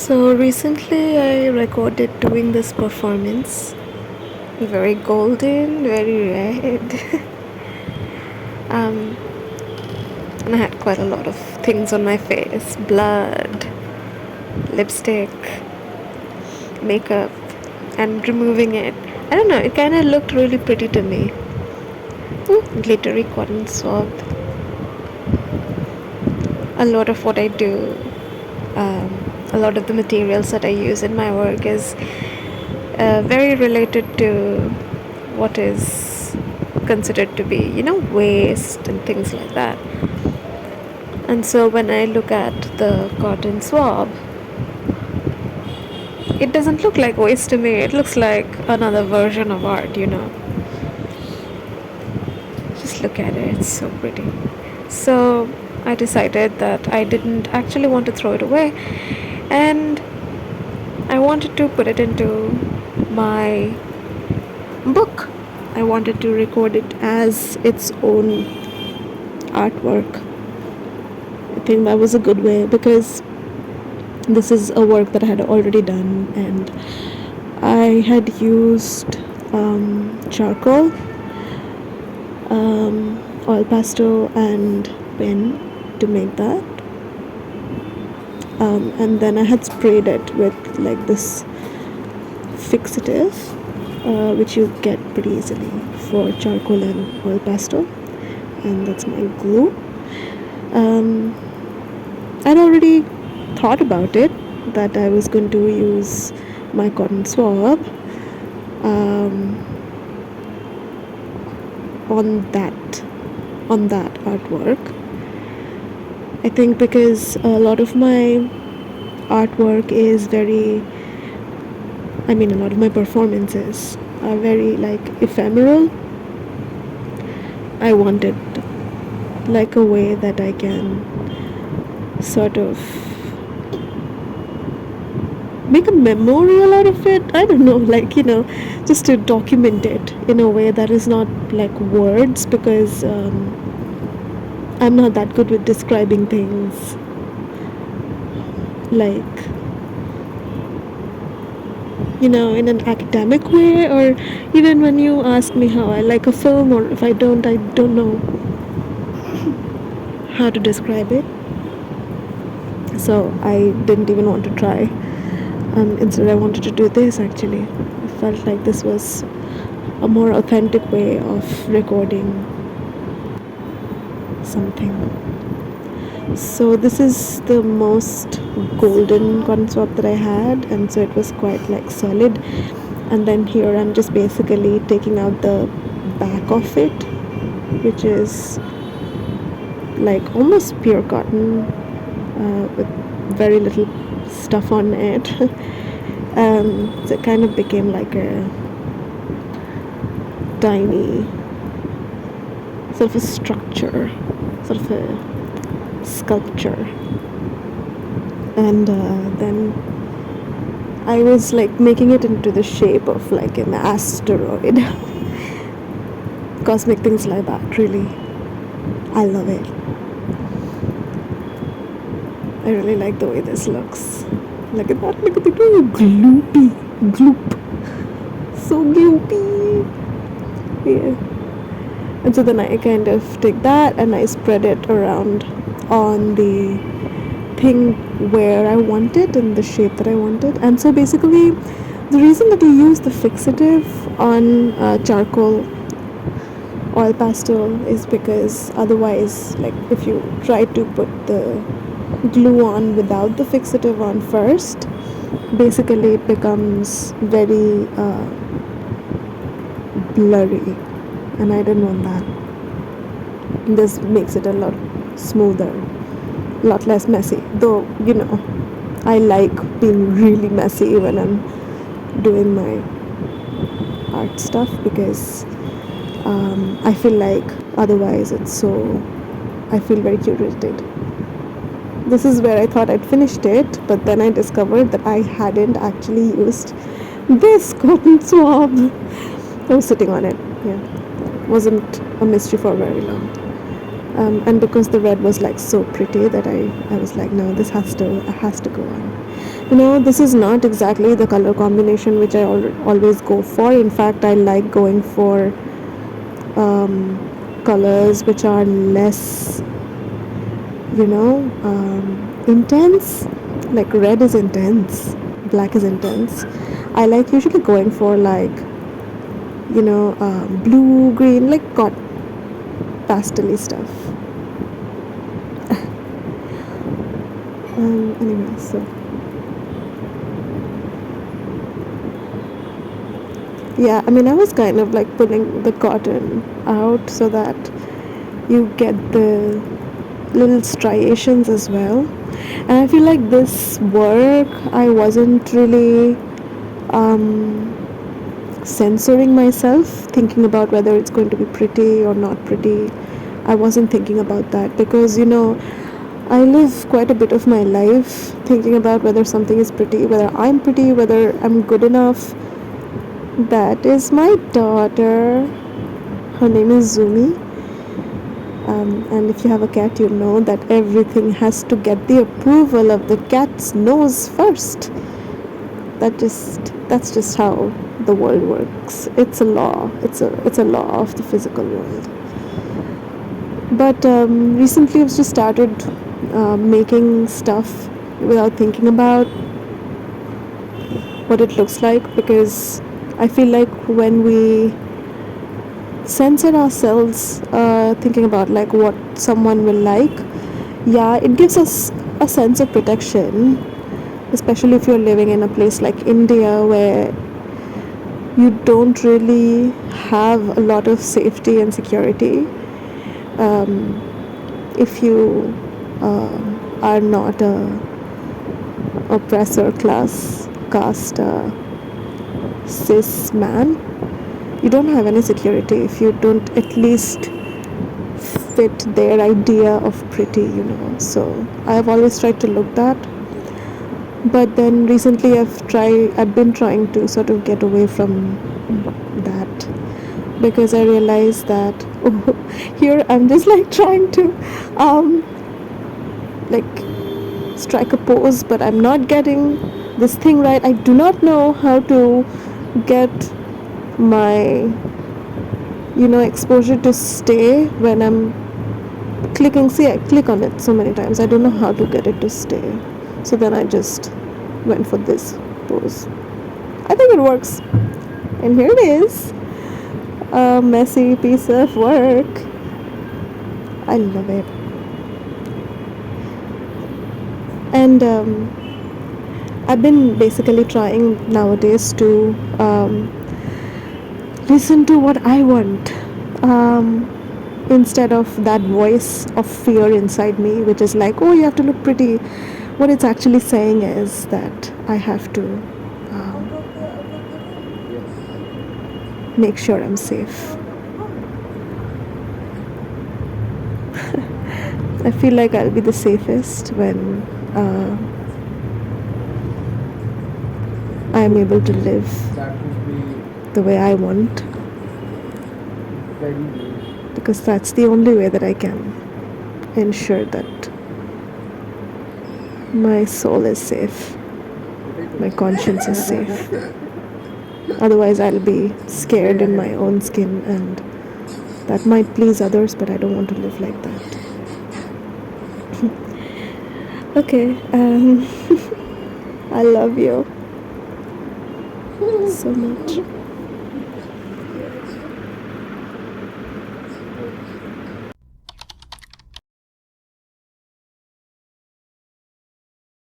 So recently I recorded doing this performance. Very golden, very red. um, and I had quite a lot of things on my face: blood, lipstick, makeup, and removing it. I don't know, it kind of looked really pretty to me. Glittery cotton swab. A lot of what I do, um, a lot of the materials that I use in my work is very related to what is considered to be, waste and things like that. And so when I look at the cotton swab, it doesn't look like waste to me. It looks like another version of art. Just look at it, it's so pretty. So I decided that I didn't actually want to throw it away, and I wanted to put it into my book. I wanted to record it as its own artwork. I think that was a good way because this is a work that I had already done, and I had used charcoal, oil pastel, and pen to make that. And then I had sprayed it with like this fixative, which you get pretty easily for charcoal and oil pastel, and that's my glue. I'd already thought about it that I was going to use my cotton swab on that artwork. I think because a lot of my artwork is a lot of my performances are very like ephemeral. I wanted like a way that I can sort of make a memorial out of it. I don't know, just to document it in a way that is not like words, because I'm not that good with describing things like, in an academic way, or even when you ask me how I like a film, or if I don't know how to describe it. So I didn't even want to try. Instead I wanted to do this. Actually, I felt like this was a more authentic way of recording something. So this is the most golden cotton swab that I had, and so it was quite like solid. And then here I'm just basically taking out the back of it, which is like almost pure cotton, with very little stuff on it. So it kind of became like a tiny sort of a structure, sort of a sculpture. And then I was like making it into the shape of like an asteroid. Cosmic things like that, really. I love it. I really like the way this looks. Look at that, look at it. Oh, gloopy. Gloop. So gloopy. Yeah. And so then I kind of take that and I spread it around on the thing where I wanted and the shape that I wanted. And so basically the reason that you use the fixative on charcoal oil pastel is because otherwise, like if you try to put the glue on without the fixative on first, basically it becomes very blurry, and I didn't want that. This makes it a lot smoother, a lot less messy, though I like being really messy when I'm doing my art stuff, because I feel like otherwise I feel very curated. This is where I thought I'd finished it, but then I discovered that I hadn't actually used this cotton swab. I was sitting on it. Yeah, it wasn't a mystery for very long. And because the red was like so pretty that I was like, no, this has to go on. This is not exactly the color combination which I always go for. In fact, I like going for colors which are less, intense. Like red is intense, black is intense. I like usually going for like, blue, green, like got pastel stuff. Anyway, so yeah, I was kind of like pulling the cotton out so that you get the little striations as well. And I feel like this work, I wasn't really censoring myself, thinking about whether it's going to be pretty or not pretty. I wasn't thinking about that because, I live quite a bit of my life thinking about whether something is pretty, whether I'm pretty, whether I'm good enough. That is my daughter. Her name is Zumi. And if you have a cat, you know that everything has to get the approval of the cat's nose first. That's just how the world works. It's a law. It's a law of the physical world. But recently, I've just started making stuff without thinking about what it looks like, because I feel like when we censor ourselves thinking about like what someone will like, yeah, it gives us a sense of protection, especially if you're living in a place like India where you don't really have a lot of safety and security. If you are not a oppressor class caste cis man, you don't have any security if you don't at least fit their idea of pretty. So I have always tried to look that, but then recently I've been trying to sort of get away from that, because I realized that here I'm just like trying to like strike a pose, but I'm not getting this thing right. I do not know how to get my exposure to stay when I'm clicking. See, I click on it so many times, I don't know how to get it to stay. So then I just went for this pose. I think it works, and here it is, a messy piece of work. I love it. And I've been basically trying nowadays to listen to what I want, instead of that voice of fear inside me, which is like, oh, you have to look pretty. What it's actually saying is that I have to make sure I'm safe. I feel like I'll be the safest when I'm able to live the way I want, because that's the only way that I can ensure that my soul is safe, my conscience is safe. Otherwise, I'll be scared in my own skin, and that might please others, but I don't want to live like that. Okay, I love you so much.